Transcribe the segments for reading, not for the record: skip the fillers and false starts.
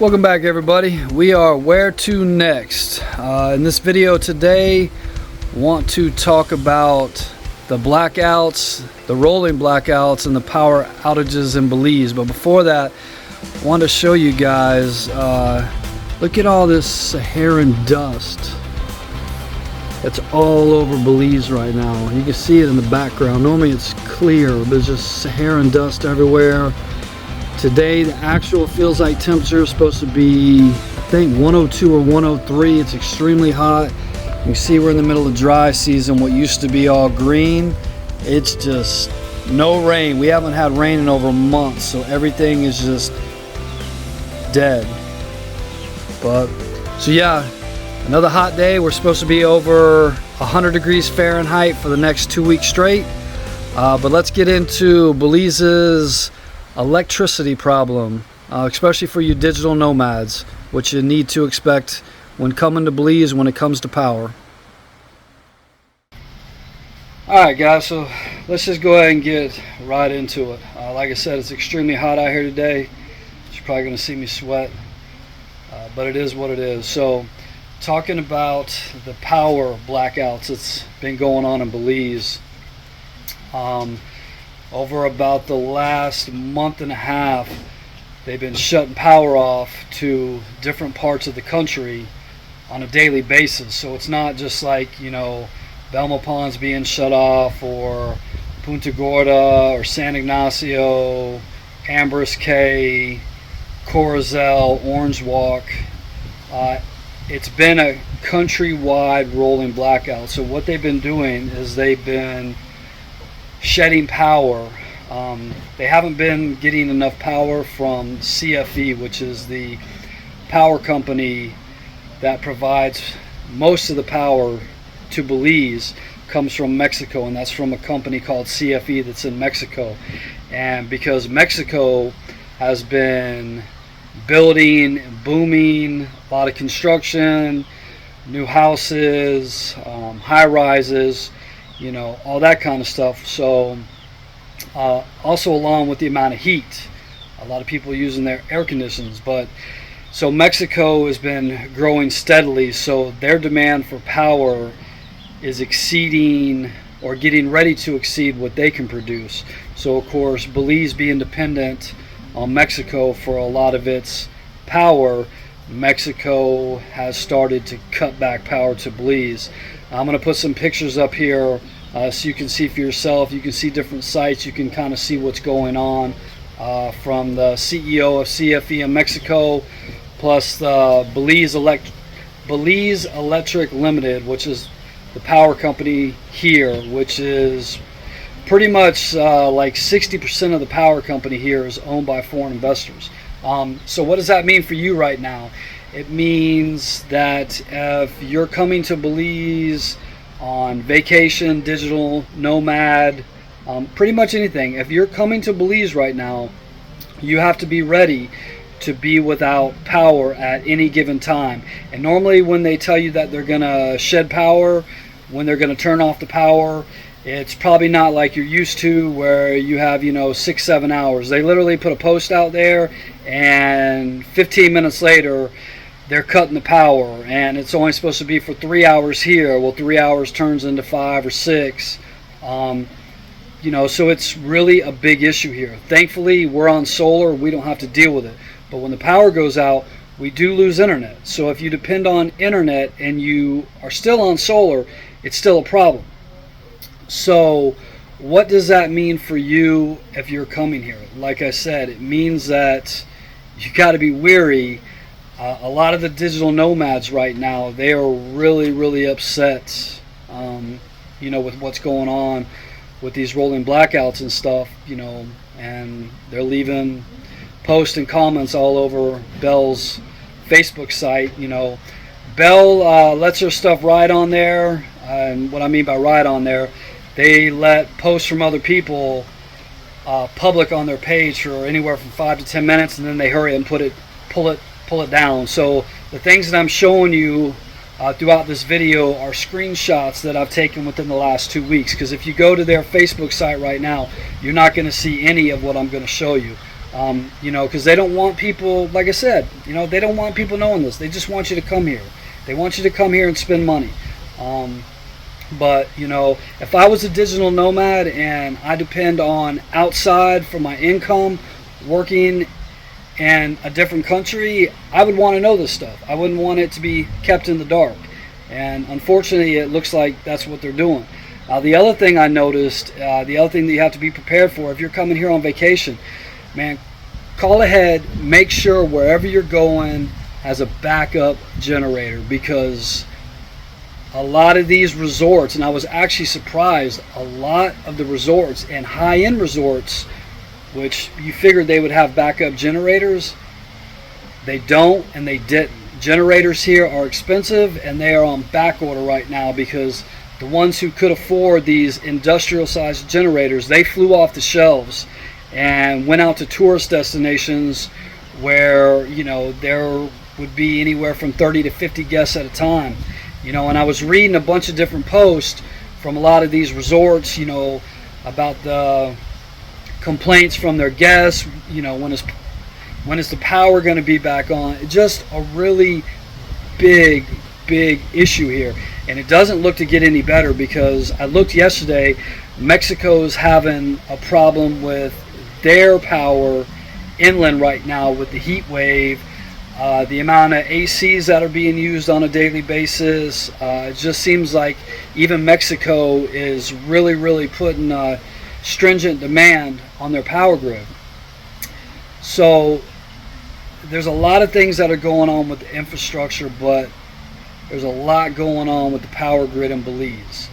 Welcome back, everybody. We are where to next. In this video today, want to talk about the blackouts, the rolling blackouts, and the power outages in Belize. But before that, I want to show you guys, look at all this Saharan dust that's all over Belize right now. You can see it in the background. Normally it's clear, but there's just Saharan dust everywhere. Today the actual feels like temperature is supposed to be, I think, 102 or 103. It's extremely hot. You can see we're in the middle of dry season. What used to be all green, it's just no rain. We haven't had rain in over a month, so everything is just dead. But so yeah, another hot day. We're supposed to be over 100 degrees Fahrenheit for the next 2 weeks straight. But let's get into Belize's electricity problem, especially for you digital nomads, which you need to expect when coming to Belize when it comes to power. Alright guys, so let's just go ahead and get right into it. Like I said, it's extremely hot out here today. You're probably going to see me sweat, but it is what it is. So talking about the power blackouts that's been going on in Belize, over about the last month and a half, they've been shutting power off to different parts of the country on a daily basis. So it's not just like, you know, Belmopan's being shut off, or Punta Gorda, or San Ignacio, Ambrose Cay, Corazel, Orange Walk. It's been a countrywide rolling blackout. So what they've been doing is they've been shedding power. They haven't been getting enough power from CFE, which is the power company that provides most of the power to Belize. Comes from Mexico, and that's from a company called CFE that's in Mexico. And because Mexico has been building, booming, a lot of construction, new houses, high rises, you know, all that kind of stuff. So also along with the amount of heat, a lot of people using their air conditioners. But so Mexico has been growing steadily, so their demand for power is exceeding, or getting ready to exceed, what they can produce. So of course, Belize being dependent on Mexico for a lot of its power, Mexico has started to cut back power to Belize. I'm going to put some pictures up here so you can see for yourself. You can see different sites. You can kind of see what's going on from the CEO of CFE in Mexico, plus the Belize Electric Limited, which is the power company here, which is pretty much like 60% of the power company here is owned by foreign investors. So what does that mean for you right now? It means that if you're coming to Belize on vacation, digital nomad, pretty much anything, if you're coming to Belize right now, you have to be ready to be without power at any given time. And normally when they tell you that they're going to shed power, when they're going to turn off the power, it's probably not like you're used to, where you have, you know, 6-7 hours. They literally put a post out there, and 15 minutes later they're cutting the power, and it's only supposed to be for 3 hours here. Well, 3 hours turns into 5 or 6. You know, so it's really a big issue here. Thankfully, we're on solar. We don't have to deal with it. But when the power goes out, we do lose internet. So if you depend on internet and you are still on solar, it's still a problem. So what does that mean for you if you're coming here? Like I said, it means that you got to be wary. A lot of the digital nomads right now, they are really upset, you know, with what's going on with these rolling blackouts and stuff, you know, and they're leaving posts and comments all over Bell's Facebook site. You know, Bell lets her stuff ride on there, and what I mean by ride on there, they let posts from other people public on their page for anywhere from 5 to 10 minutes, and then they hurry and pull it down. So the things that I'm showing you throughout this video are screenshots that I've taken within the last 2 weeks, because if you go to their Facebook site right now, you're not going to see any of what I'm going to show you. Because they don't want people, like I said, they don't want people knowing this. They just want you to come here. They want you to come here and spend money. But if I was a digital nomad and I depend on outside for my income, working in a different country, I would want to know this stuff. I wouldn't want it to be kept in the dark. And unfortunately, it looks like that's what they're doing. The other thing I noticed, the other thing that you have to be prepared for if you're coming here on vacation, man, call ahead, make sure wherever you're going has a backup generator, because a lot of these resorts, and I was actually surprised, a lot of the resorts and high-end resorts, which you figured they would have backup generators, they don't and they didn't. Generators here are expensive and they are on back order right now, because the ones who could afford these industrial-sized generators, they flew off the shelves and went out to tourist destinations where there would be anywhere from 30 to 50 guests at a time. And I was reading a bunch of different posts from a lot of these resorts, about the complaints from their guests, when is the power going to be back on. It's just a really big issue here, and it doesn't look to get any better, because I looked yesterday, Mexico's having a problem with their power inland right now with the heat wave. The amount of ACs that are being used on a daily basis, it just seems like even Mexico is really putting a stringent demand on their power grid. So there's a lot of things that are going on with the infrastructure, but there's a lot going on with the power grid in Belize.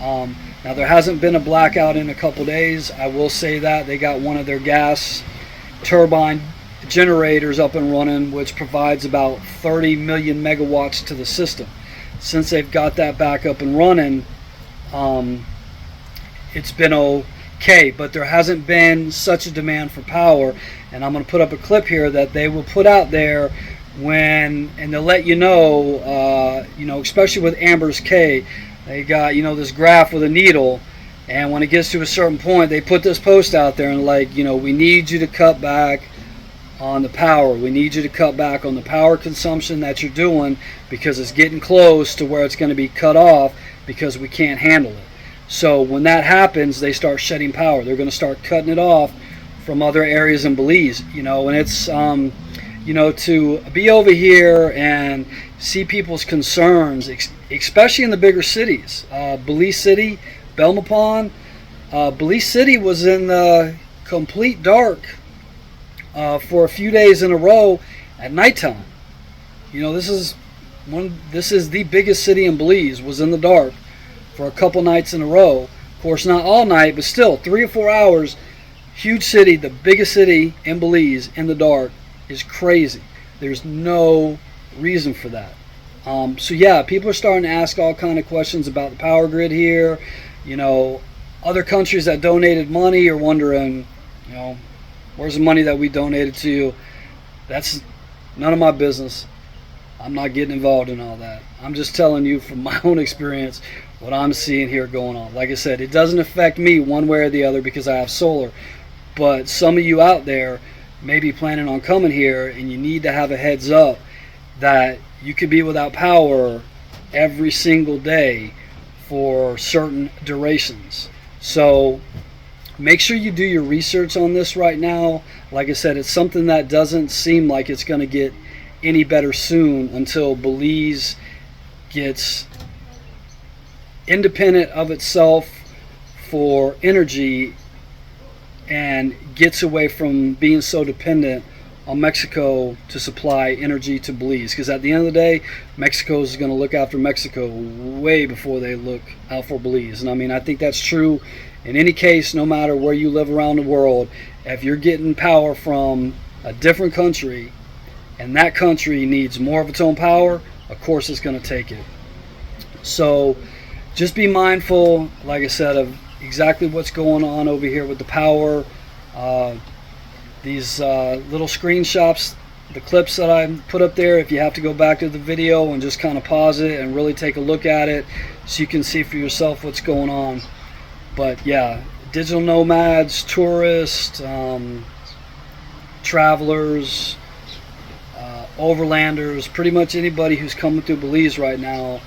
Now, there hasn't been a blackout in a couple days. I will say that they got one of their gas turbine generators up and running, which provides about 30 million megawatts to the system. Since they've got that back up and running, it's been okay, but there hasn't been such a demand for power. And I'm going to put up a clip here that they will put out there and they'll let especially with Amber's K, they got this graph with a needle, and when it gets to a certain point, they put this post out there and we need you to cut back on the power. We need you to cut back on the power consumption that you're doing, because it's getting close to where it's going to be cut off, because we can't handle it. So when that happens, they start shedding power. They're going to start cutting it off from other areas in Belize. And it's to be over here and see people's concerns, especially in the bigger cities. Belize City, Belmopan, Belize City was in the complete dark for a few days in a row at nighttime. This is the biggest city in Belize, was in the dark for a couple nights in a row. Of course, not all night, but still 3 or 4 hours. Huge city, the biggest city in Belize, in the dark, is crazy. There's no reason for that. So yeah, people are starting to ask all kind of questions about the power grid here. Other countries that donated money are wondering, where's the money that we donated to you? That's none of my business. I'm not getting involved in all that. I'm just telling you from my own experience what I'm seeing here going on. Like I said, it doesn't affect me one way or the other because I have solar. But some of you out there may be planning on coming here, and you need to have a heads up that you could be without power every single day for certain durations. So make sure you do your research on this right now. Like I said, it's something that doesn't seem like it's going to get any better soon until Belize gets independent of itself for energy and gets away from being so dependent on Mexico to supply energy to Belize. Because at the end of the day, Mexico is going to look after Mexico way before they look out for Belize. And I think that's true in any case, no matter where you live around the world. If you're getting power from a different country and that country needs more of its own power, of course it's going to take it. So just be mindful, like I said, of exactly what's going on over here with the power. These little screenshots, the clips that I put up there, if you have to go back to the video and just kind of pause it and really take a look at it so you can see for yourself what's going on. But yeah, digital nomads, tourists, travelers, overlanders, pretty much anybody who's coming through Belize right now,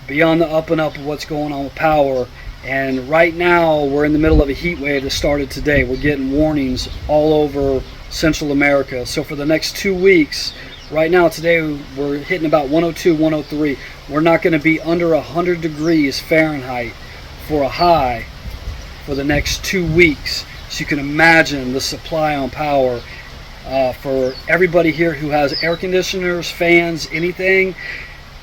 beyond the up and up of what's going on with power. And right now we're in the middle of a heat wave that started today. We're getting warnings all over Central America. So for the next 2 weeks, right now today we're hitting about 102, 103. We're not going to be under 100 degrees Fahrenheit for a high for the next 2 weeks. So you can imagine the supply on power for everybody here who has air conditioners, fans, anything.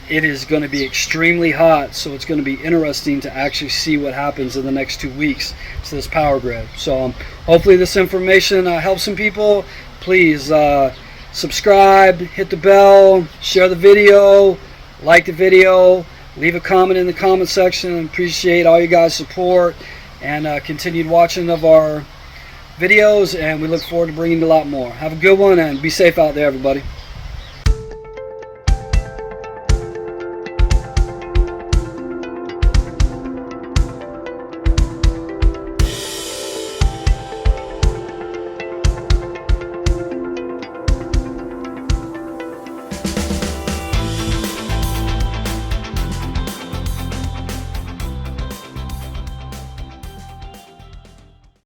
It is going to be extremely hot, so it's going to be interesting to actually see what happens in the next 2 weeks to this power grid. So hopefully this information helps some people. Please subscribe, hit the bell, share the video, like the video, leave a comment in the comment section. Appreciate all you guys' support and continued watching of our videos, and we look forward to bringing you a lot more. Have a good one and be safe out there, everybody.